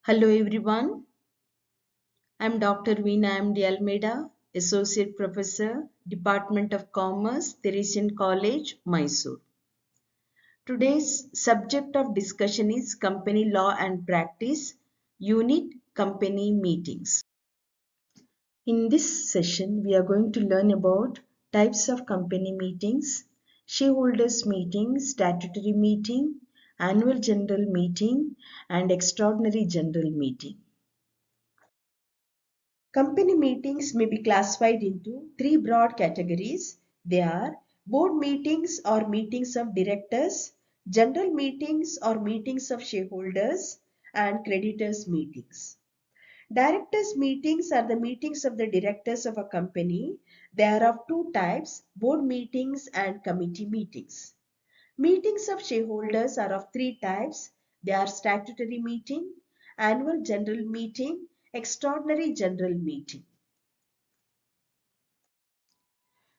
Hello everyone, I'm Dr. Veena M.D Almeida, Associate Professor, Department of Commerce, Teresian College, Mysore. Today's subject of discussion is Company Law and Practice, Unit Company Meetings. In this session, we are going to learn about types of company meetings, shareholders meeting, statutory meeting, annual general meeting, and extraordinary general meeting. Company meetings may be classified into three broad categories. They are board meetings or meetings of directors, general meetings or meetings of shareholders, and creditors meetings. Directors meetings are the meetings of the directors of a company. They are of two types, board meetings and committee meetings. Meetings of shareholders are of three types. They are statutory meeting, annual general meeting, extraordinary general meeting.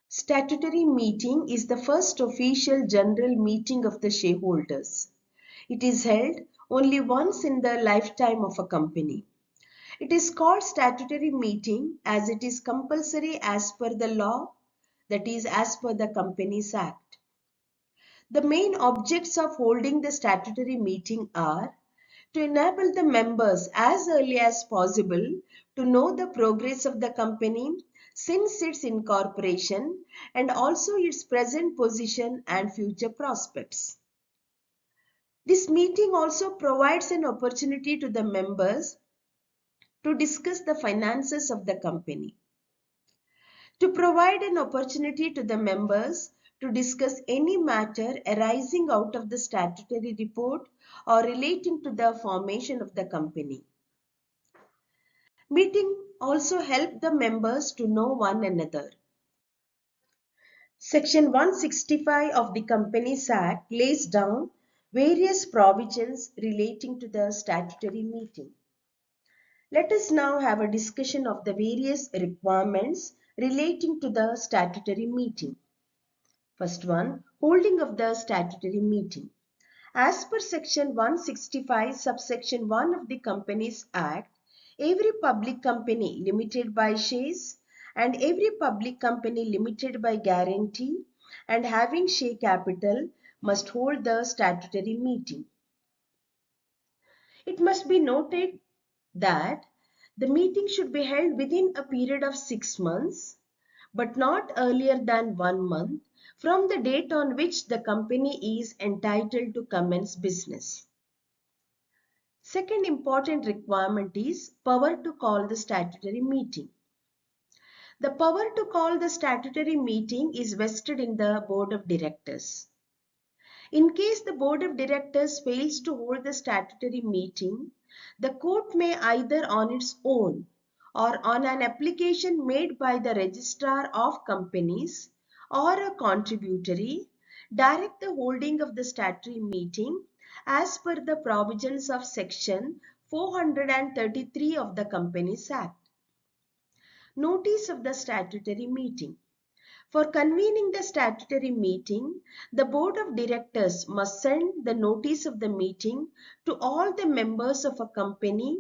Statutory meeting is the first official general meeting of the shareholders. It is held only once in the lifetime of a company. It is called statutory meeting as it is compulsory as per the law, that is as per the Companies Act. The main objects of holding the statutory meeting are to enable the members as early as possible to know the progress of the company since its incorporation and also its present position and future prospects. This meeting also provides an opportunity to the members to discuss the finances of the company. To provide an opportunity to the members to discuss any matter arising out of the statutory report or relating to the formation of the company. Meeting also help the members to know one another. Section 165 of the Companies Act lays down various provisions relating to the statutory meeting. Let us now have a discussion of the various requirements relating to the statutory meeting. First one, holding of the statutory meeting. As per Section 165, subsection 1 of the Companies Act, every public company limited by shares and every public company limited by guarantee and having share capital must hold the statutory meeting. It must be noted that the meeting should be held within a period of 6 months, but not earlier than 1 month from the date on which the company is entitled to commence business. Second important requirement is power to call the statutory meeting. The power to call the statutory meeting is vested in the Board of Directors. In case the Board of Directors fails to hold the statutory meeting, the court may either on its own or on an application made by the Registrar of Companies or a contributory direct the holding of the statutory meeting as per the provisions of Section 433 of the Companies Act. Notice of the statutory meeting. For convening the statutory meeting, the Board of Directors must send the notice of the meeting to all the members of a company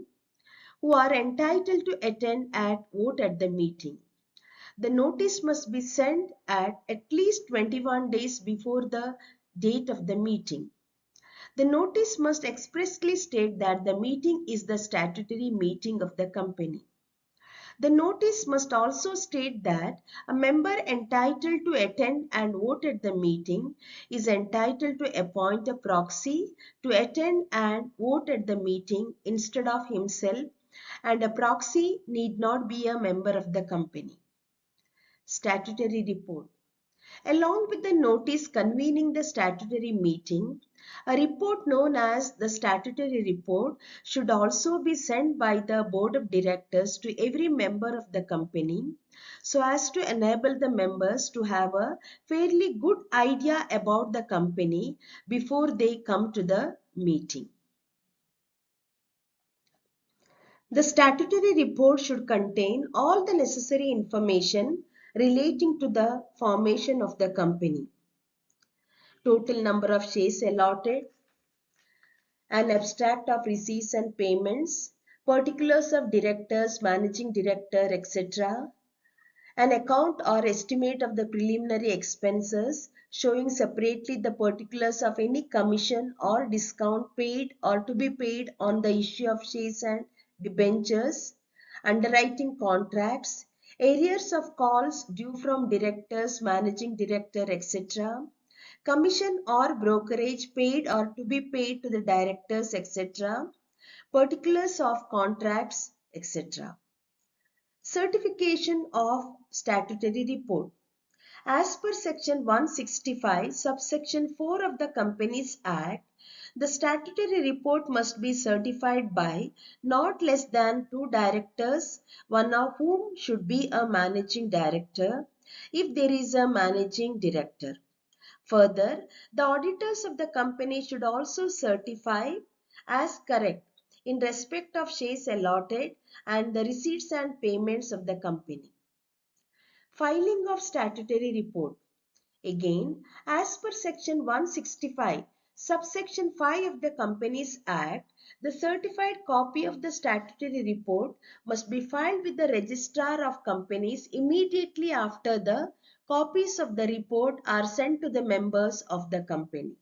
who are entitled to attend and vote at the meeting. The notice must be sent at least 21 days before the date of the meeting. The notice must expressly state that the meeting is the statutory meeting of the company. The notice must also state that a member entitled to attend and vote at the meeting is entitled to appoint a proxy to attend and vote at the meeting instead of himself, and a proxy need not be a member of the company. Statutory report. Along with the notice convening the statutory meeting, a report known as the statutory report should also be sent by the Board of Directors to every member of the company so as to enable the members to have a fairly good idea about the company before they come to the meeting. The statutory report should contain all the necessary information relating to the formation of the company. Total number of shares allotted, an abstract of receipts and payments, particulars of directors, managing director, etc., an account or estimate of the preliminary expenses showing separately the particulars of any commission or discount paid or to be paid on the issue of shares and debentures, underwriting contracts, arrears of calls due from directors, managing director, etc., commission or brokerage paid or to be paid to the directors, etc., particulars of contracts, etc. Certification of statutory report. As per section 165, subsection 4 of the Companies Act, the statutory report must be certified by not less than 2 directors, one of whom should be a managing director, if there is a managing director. Further, the auditors of the company should also certify as correct in respect of shares allotted and the receipts and payments of the company. Filing of statutory report. Again, as per section 165, subsection 5 of the Companies Act, the certified copy of the statutory report must be filed with the registrar of companies immediately after the copies of the report are sent to the members of the company.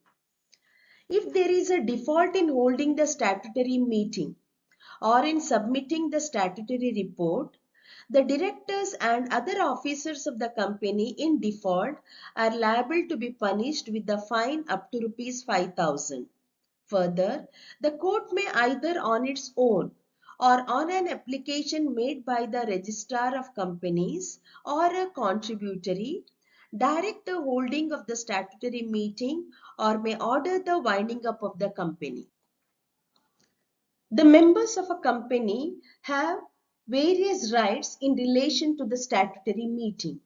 If there is a default in holding the statutory meeting or in submitting the statutory report, the directors and other officers of the company in default are liable to be punished with a fine up to rupees 5,000. Further, the court may either on its own or on an application made by the registrar of companies or a contributory direct the holding of the statutory meeting or may order the winding up of the company. The members of a company have various rights in relation to the statutory meeting.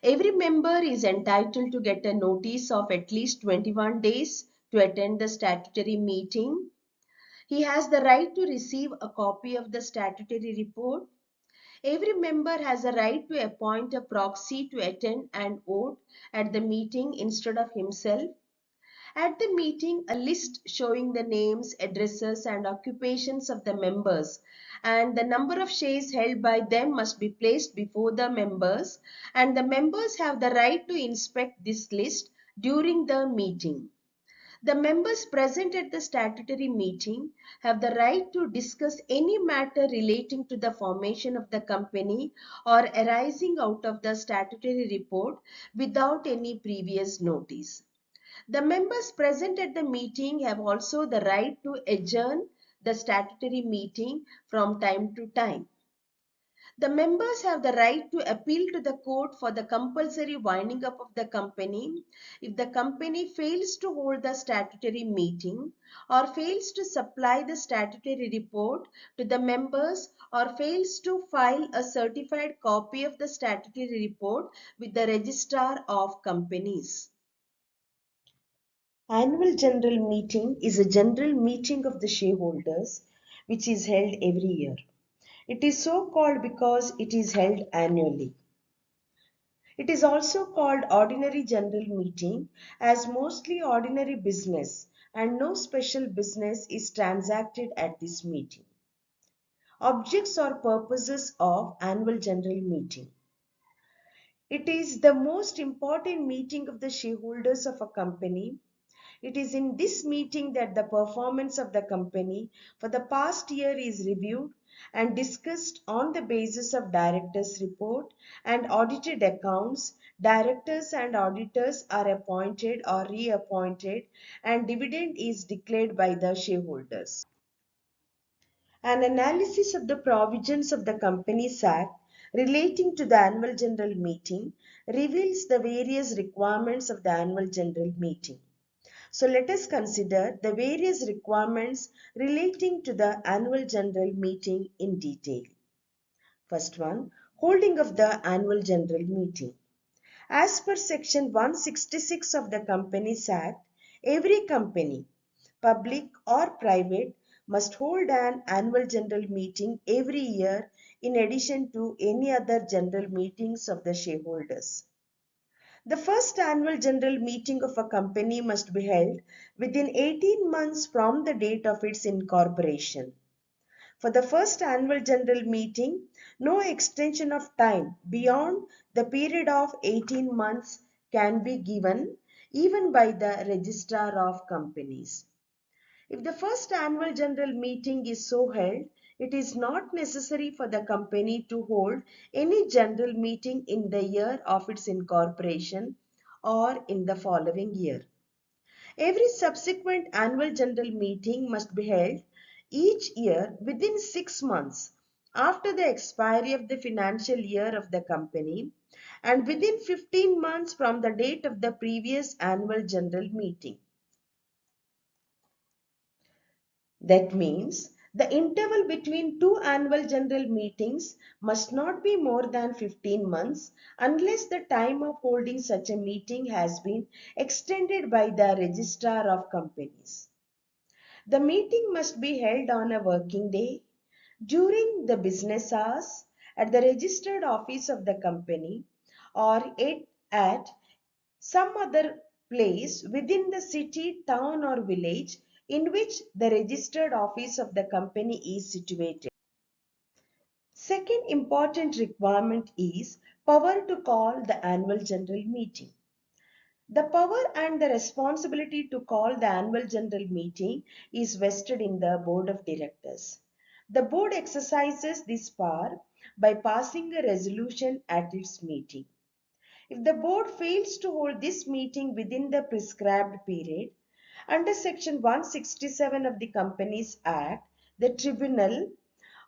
Every member is entitled to get a notice of at least 21 days to attend the statutory meeting. He has the right to receive a copy of the statutory report. Every member has a right to appoint a proxy to attend and vote at the meeting instead of himself. At the meeting, a list showing the names, addresses, and occupations of the members and the number of shares held by them must be placed before the members, and the members have the right to inspect this list during the meeting. The members present at the statutory meeting have the right to discuss any matter relating to the formation of the company or arising out of the statutory report without any previous notice. The members present at the meeting have also the right to adjourn the statutory meeting from time to time. The members have the right to appeal to the court for the compulsory winding up of the company if the company fails to hold the statutory meeting or fails to supply the statutory report to the members or fails to file a certified copy of the statutory report with the registrar of companies. Annual general meeting is a general meeting of the shareholders which is held every year. It is so called because it is held annually. It is also called ordinary general meeting as mostly ordinary business and no special business is transacted at this meeting. Objects or purposes of annual general meeting. It is the most important meeting of the shareholders of a company. It is in this meeting that the performance of the company for the past year is reviewed and discussed on the basis of directors' report and audited accounts. Directors and auditors are appointed or reappointed and dividend is declared by the shareholders. An analysis of the provisions of the Companies Act relating to the annual general meeting reveals the various requirements of the annual general meeting. So let us consider the various requirements relating to the annual general meeting in detail. First one, holding of the annual general meeting. As per section 166 of the Companies Act, every company, public or private, must hold an annual general meeting every year in addition to any other general meetings of the shareholders. The first annual general meeting of a company must be held within 18 months from the date of its incorporation. For the first annual general meeting, no extension of time beyond the period of 18 months can be given even by the Registrar of Companies. If the first annual general meeting is so held, it is not necessary for the company to hold any general meeting in the year of its incorporation or in the following year. Every subsequent annual general meeting must be held each year within 6 months after the expiry of the financial year of the company and within 15 months from the date of the previous annual general meeting. That means the interval between two annual general meetings must not be more than 15 months unless the time of holding such a meeting has been extended by the Registrar of Companies. The meeting must be held on a working day, during the business hours, at the registered office of the company, or at some other place within the city, town, or village in which the registered office of the company is situated. Second important requirement is power to call the annual general meeting. The power and the responsibility to call the annual general meeting is vested in the board of directors. The board exercises this power by passing a resolution at its meeting. If the board fails to hold this meeting within the prescribed period, under section 167 of the Companies Act, the tribunal,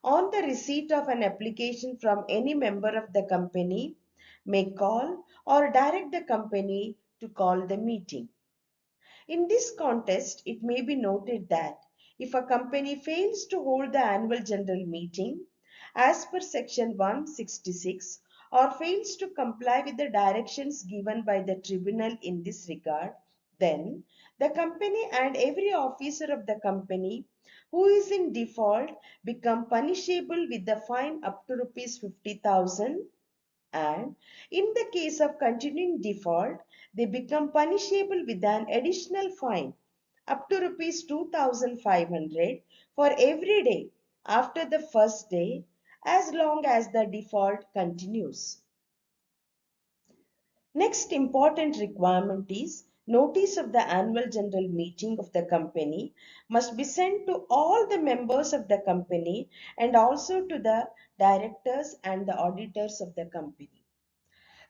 on the receipt of an application from any member of the company, may call or direct the company to call the meeting. In this context, it may be noted that if a company fails to hold the annual general meeting as per section 166 or fails to comply with the directions given by the tribunal in this regard, then the company and every officer of the company who is in default become punishable with the fine up to rupees 50,000, and in the case of continuing default, they become punishable with an additional fine up to rupees 2,500 for every day after the first day as long as the default continues. Next important requirement is notice of the annual general meeting of the company must be sent to all the members of the company and also to the directors and the auditors of the company.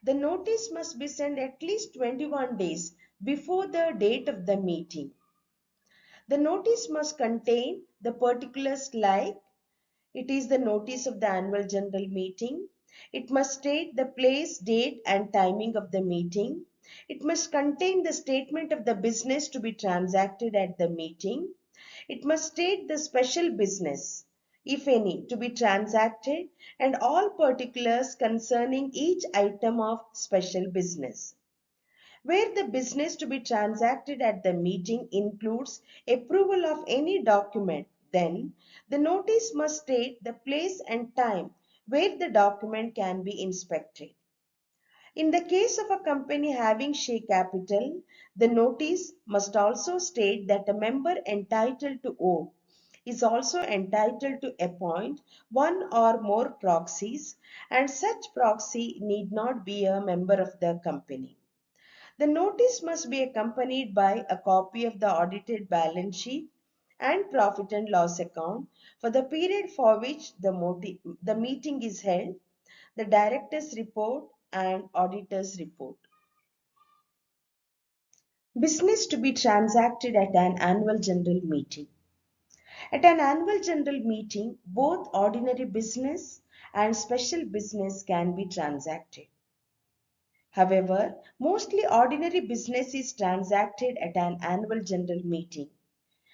The notice must be sent at least 21 days before the date of the meeting. The notice must contain the particulars like it is the notice of the annual general meeting. It must state the place, date and timing of the meeting. It must contain the statement of the business to be transacted at the meeting. It must state the special business, if any, to be transacted and all particulars concerning each item of special business. Where the business to be transacted at the meeting includes approval of any document, then the notice must state the place and time where the document can be inspected. In the case of a company having share capital, the notice must also state that a member entitled to vote is also entitled to appoint one or more proxies, and such proxy need not be a member of the company. The notice must be accompanied by a copy of the audited balance sheet and profit and loss account for the period for which the meeting is held, the director's report and auditor's report. Business to be transacted at an annual general meeting. At an annual general meeting, both ordinary business and special business can be transacted. However, mostly ordinary business is transacted at an annual general meeting,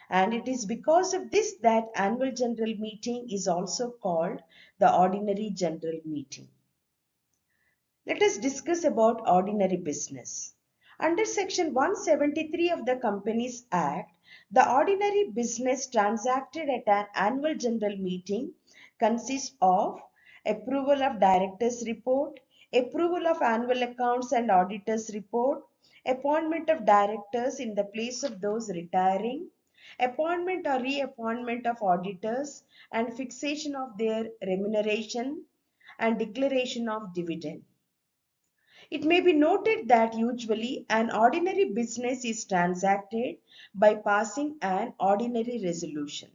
and it is because of this that annual general meeting is also called the ordinary general meeting. Let us discuss about ordinary business. Under section 173 of the Companies Act, the ordinary business transacted at an annual general meeting consists of approval of director's report, approval of annual accounts and auditors report, appointment of directors in the place of those retiring, appointment or reappointment of auditors and fixation of their remuneration and declaration of dividend. It may be noted that usually an ordinary business is transacted by passing an ordinary resolution.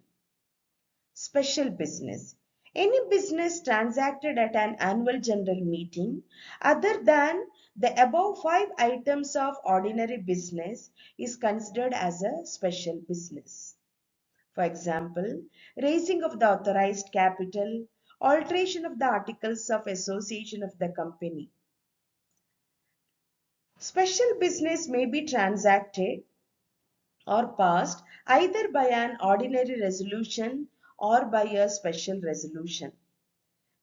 Special business. Any business transacted at an annual general meeting other than the above 5 items of ordinary business is considered as a special business. For example, raising of the authorized capital, alteration of the articles of association of the company. Special business may be transacted or passed either by an ordinary resolution or by a special resolution.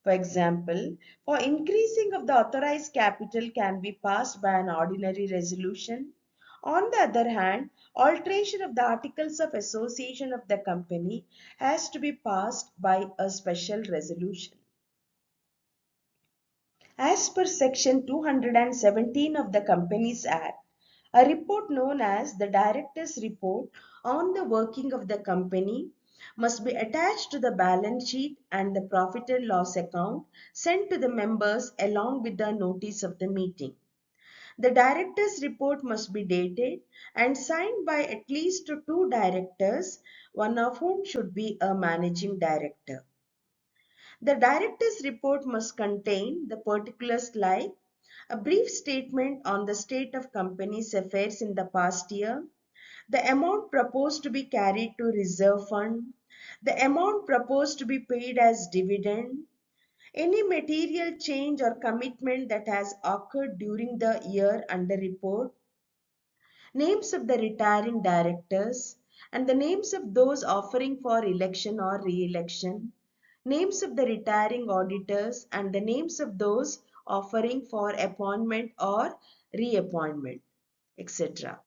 For example, for increasing of the authorized capital can be passed by an ordinary resolution. On the other hand, alteration of the articles of association of the company has to be passed by a special resolution. As per section 217 of the Companies Act, a report known as the Director's Report on the working of the company must be attached to the balance sheet and the profit and loss account sent to the members along with the notice of the meeting. The Director's Report must be dated and signed by at least 2 directors, one of whom should be a managing director. The director's report must contain the particulars like a brief statement on the state of company's affairs in the past year, the amount proposed to be carried to reserve fund, the amount proposed to be paid as dividend, any material change or commitment that has occurred during the year under report, names of the retiring directors, and the names of those offering for election or re-election, names of the retiring auditors, and the names of those offering for appointment or reappointment, etc.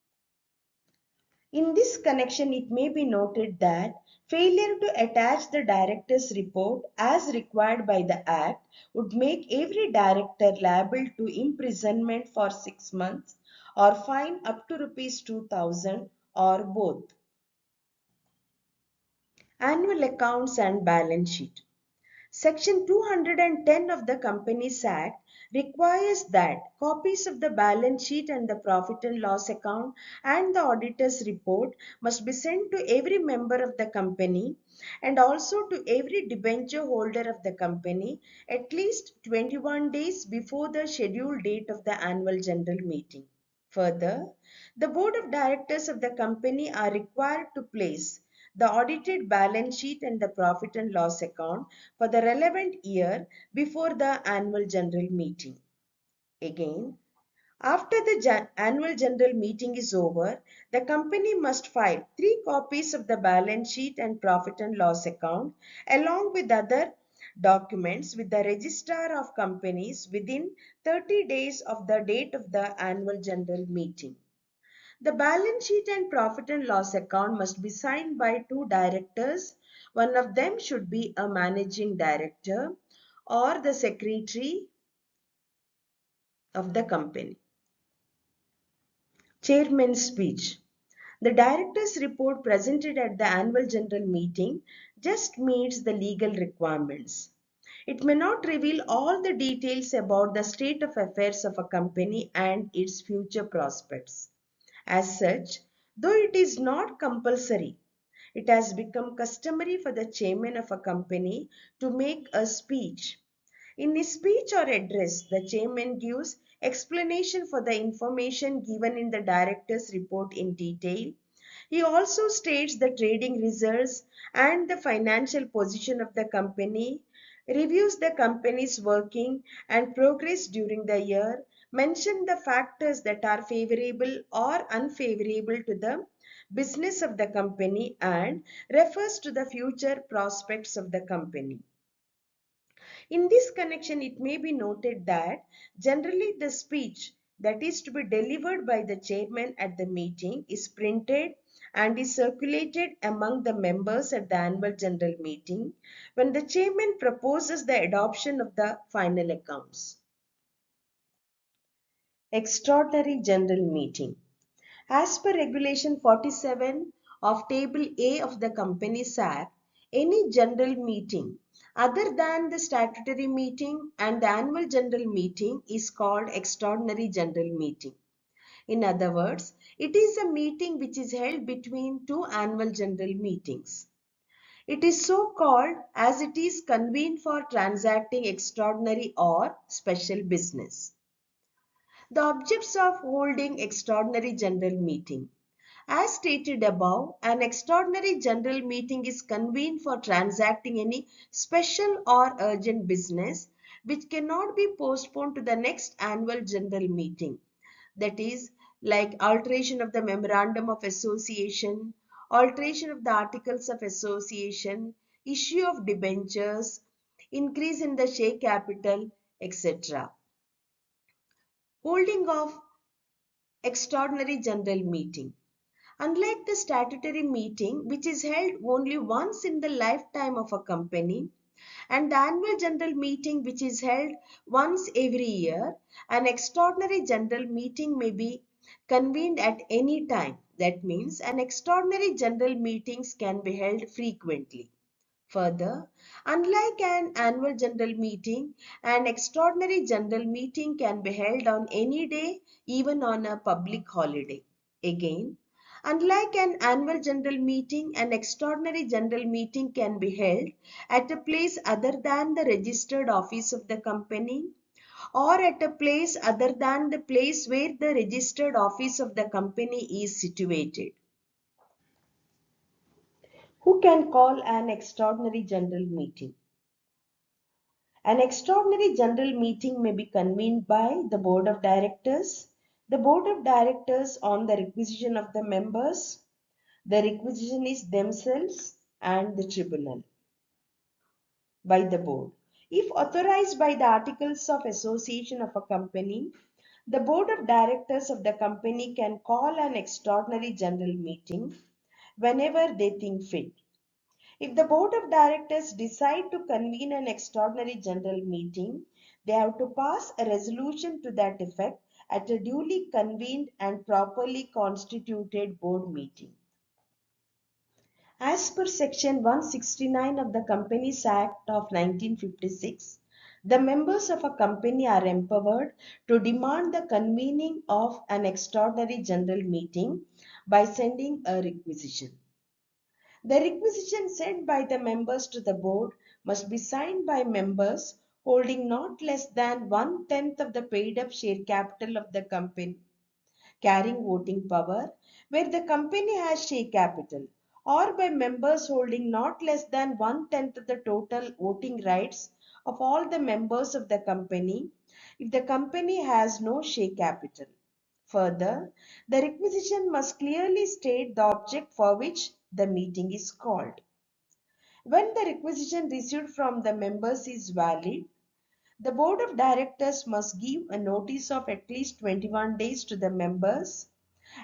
In this connection, it may be noted that failure to attach the director's report as required by the Act would make every director liable to imprisonment for 6 months or fine up to Rs 2,000 or both. Annual accounts and balance sheet. Section 210 of the Companies Act requires that copies of the balance sheet and the profit and loss account and the auditor's report must be sent to every member of the company and also to every debenture holder of the company at least 21 days before the scheduled date of the annual general meeting. Further, the board of directors of the company are required to place the audited balance sheet and the profit and loss account for the relevant year before the annual general meeting. Again, after the annual general meeting is over, the company must file 3 copies of the balance sheet and profit and loss account along with other documents with the registrar of companies within 30 days of the date of the annual general meeting. The balance sheet and profit and loss account must be signed by 2 directors. One of them should be a managing director or the secretary of the company. Chairman's speech. The director's report presented at the annual general meeting just meets the legal requirements. It may not reveal all the details about the state of affairs of a company and its future prospects. As such, though it is not compulsory, it has become customary for the chairman of a company to make a speech. In his speech or address, the chairman gives explanation for the information given in the director's report in detail. He also states the trading results and the financial position of the company, reviews the company's working and progress during the year, mention the factors that are favorable or unfavorable to the business of the company, and refers to the future prospects of the company. In this connection, it may be noted that generally the speech that is to be delivered by the chairman at the meeting is printed and is circulated among the members at the annual general meeting when the chairman proposes the adoption of the final accounts. Extraordinary General Meeting. As per Regulation 47 of Table A of the Companies Act, any general meeting other than the statutory meeting and the annual general meeting is called Extraordinary General Meeting. In other words, it is a meeting which is held between two annual general meetings. It is so called as it is convened for transacting extraordinary or special business. The objects of holding extraordinary general meeting. As stated above, an extraordinary general meeting is convened for transacting any special or urgent business which cannot be postponed to the next annual general meeting. That is, like alteration of the memorandum of association, alteration of the articles of association, issue of debentures, increase in the share capital, etc. Holding of extraordinary general meeting. Unlike the statutory meeting, which is held only once in the lifetime of a company, and the annual general meeting, which is held once every year, an extraordinary general meeting may be convened at any time. That means an extraordinary general meetings can be held frequently. Further, unlike an annual general meeting, an extraordinary general meeting can be held on any day, even on a public holiday. Again, unlike an annual general meeting, an extraordinary general meeting can be held at a place other than the registered office of the company or at a place other than the place where the registered office of the company is situated. Who can call an extraordinary general meeting? An extraordinary general meeting may be convened by the Board of Directors, the Board of Directors on the requisition of the members, the requisitionists themselves, and the tribunal by the board. If authorized by the Articles of Association of a company, the Board of Directors of the company can call an extraordinary general meeting whenever they think fit. If the Board of Directors decide to convene an extraordinary general meeting, they have to pass a resolution to that effect at a duly convened and properly constituted board meeting. As per Section 169 of the Companies Act of 1956, the members of a company are empowered to demand the convening of an extraordinary general meeting by sending a requisition. The requisition sent by the members to the board must be signed by members holding not less than 1/10 of the paid up share capital of the company, carrying voting power where the company has share capital, or by members holding not less than 1/10 of the total voting rights of all the members of the company if the company has no share capital. Further, the requisition must clearly state the object for which the meeting is called. When the requisition received from the members is valid, the Board of Directors must give a notice of at least 21 days to the members,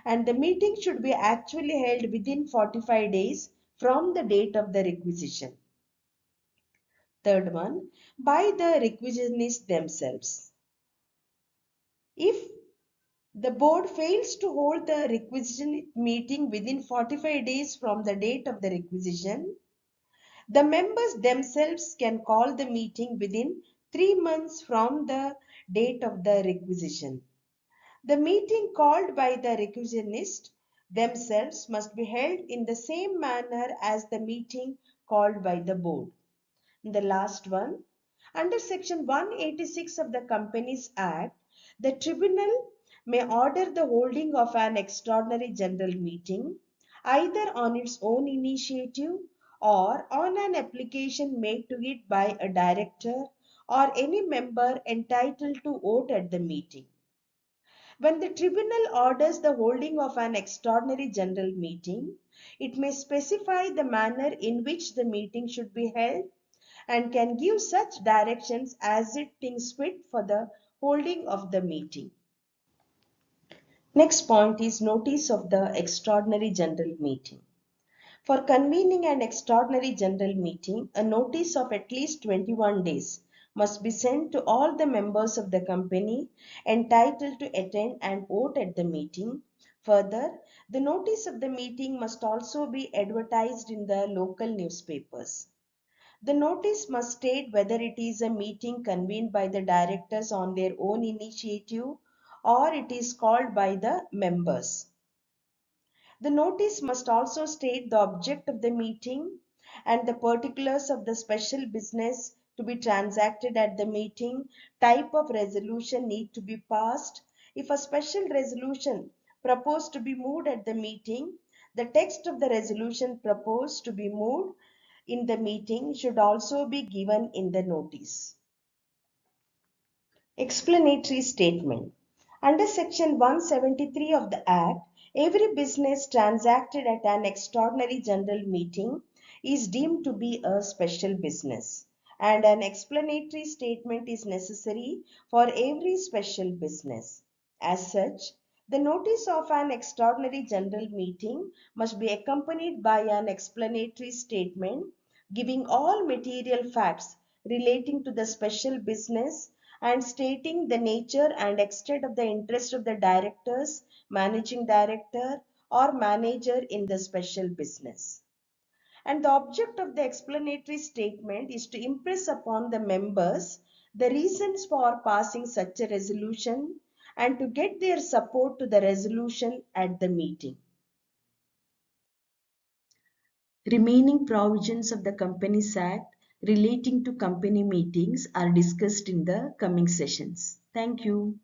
and the meeting should be actually held within 45 days from the date of the requisition. Third one, by the requisitionists themselves. If the board fails to hold the requisition meeting within 45 days from the date of the requisition, the members themselves can call the meeting within 3 months from the date of the requisition. The meeting called by the requisitionist themselves must be held in the same manner as the meeting called by the board. The last one, under section 186 of the Companies Act, the tribunal may order the holding of an extraordinary general meeting either on its own initiative or on an application made to it by a director or any member entitled to vote at the meeting. When the tribunal orders the holding of an extraordinary general meeting, it may specify the manner in which the meeting should be held and can give such directions as it thinks fit for the holding of the meeting. Next point is notice of the extraordinary general meeting. For convening an extraordinary general meeting, a notice of at least 21 days must be sent to all the members of the company entitled to attend and vote at the meeting. Further, the notice of the meeting must also be advertised in the local newspapers. The notice must state whether it is a meeting convened by the directors on their own initiative or it is called by the members. The notice must also state the object of the meeting and the particulars of the special business to be transacted at the meeting, type of resolution need to be passed. If a special resolution proposed to be moved at the meeting, the text of the resolution proposed to be moved in the meeting should also be given in the notice. Explanatory statement. Under Section 173 of the Act, every business transacted at an extraordinary general meeting is deemed to be a special business, and an explanatory statement is necessary for every special business. As such, the notice of an extraordinary general meeting must be accompanied by an explanatory statement giving all material facts relating to the special business and stating the nature and extent of the interest of the directors, managing director, or manager in the special business. And the object of the explanatory statement is to impress upon the members the reasons for passing such a resolution and to get their support to the resolution at the meeting. Remaining provisions of the Companies Act relating to company meetings are discussed in the coming sessions. Thank you.